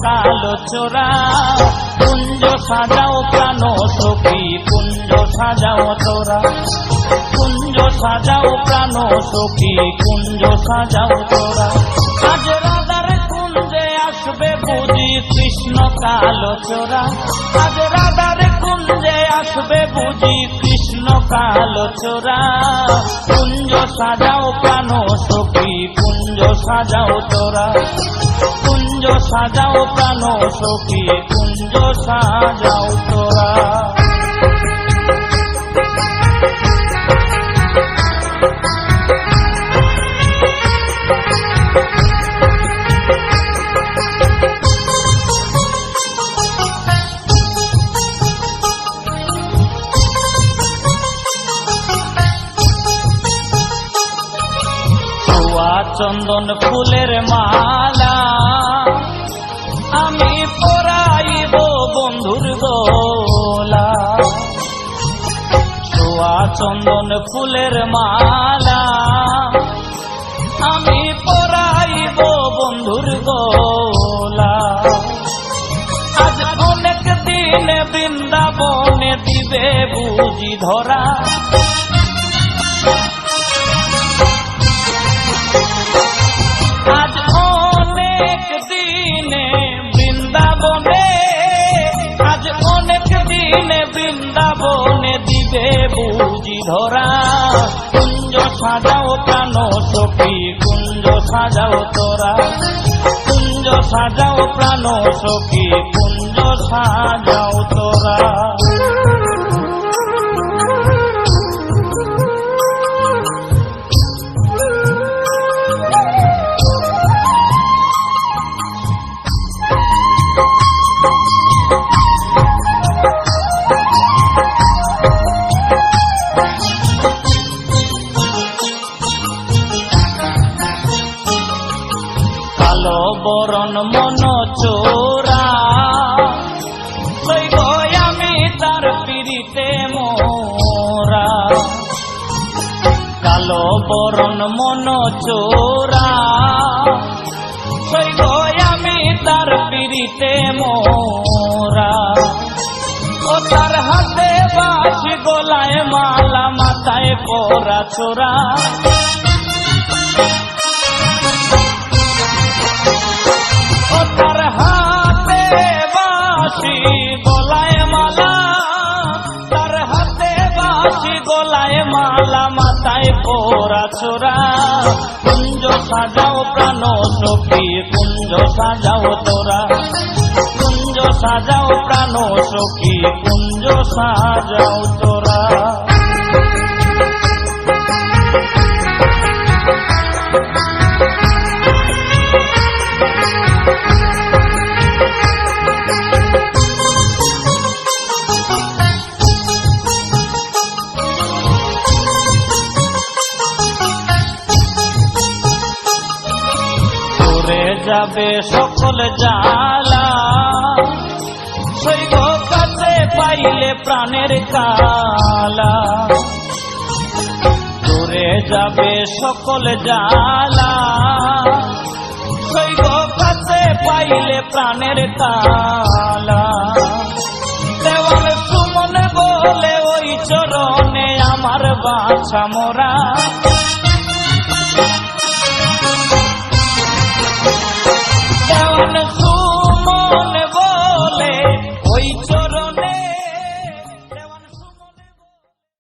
কালো চোরা। কুঞ্জ সাজাও প্রাণ সখী কুঞ্জ সাজাও তোরা, কুঞ্জ সাজাও প্রাণ সখী কুঞ্জ সাজাও তোরা। আজ রাধার কুঞ্জে আসবে বুঝি কৃষ্ণ কালো চোরা, আজ রাধার কুঞ্জে আসবে বুঝি কৃষ্ণ কালো চোরা। কুঞ্জ সাজাও প্রাণ সখী কুঞ্জ সাজাও তোরা, কুঞ্জ সাজাও প্রাণ সখী কুঞ্জ সাজাও তোরা। চন্দন ফুলের মালা আমি পরাইব বন্ধুর গলা, ছোয়া চন্দন ফুলের মালা আমি পরাইব বন্ধুর গলা। আজ অনেক দিন বৃন্দাবনে দিবে বুঝি ধরা, আজ অনেক দিনে বৃন্দাবনে, আজ অনেক দিনে বৃন্দাবনে দিবে বুঝি ধরা। কুঞ্জ সাজাও প্রাণ সখী কুঞ্জ সাজাও তোরা, কুঞ্জ সাজাও প্রাণ সখী কুঞ্জ সাজাও তোরা। কালো বরণ মন চোরা সইব আমি তার পিড়িতে মোরা, কালো বরণ মন চোরা সইব আমি তার পিড়িতে মোরা। ও তার হাতে বাঁশি গলায় মালা মাথায় পরা ছোরা, তার হাতে বাঁশি গলায় মালা, তার হাতে বাঁশি গলায় মালা মাথায় পরা ছোরা। কুঞ্জ সাজাও প্রাণ সখী কুঞ্জ সাজাও তোরা, কুঞ্জ সাজাও প্রাণ সখী কুঞ্জ সাজাও তোরা। যাবে সকল জালা সইব কাছে পাইলে প্রাণের কালা, দূরে যাবে সকল জালা সইব কাছে পাইলে প্রাণের কালা। দেওয়াল সুমন বলে ওই চরণে আমার বাছা মোরা,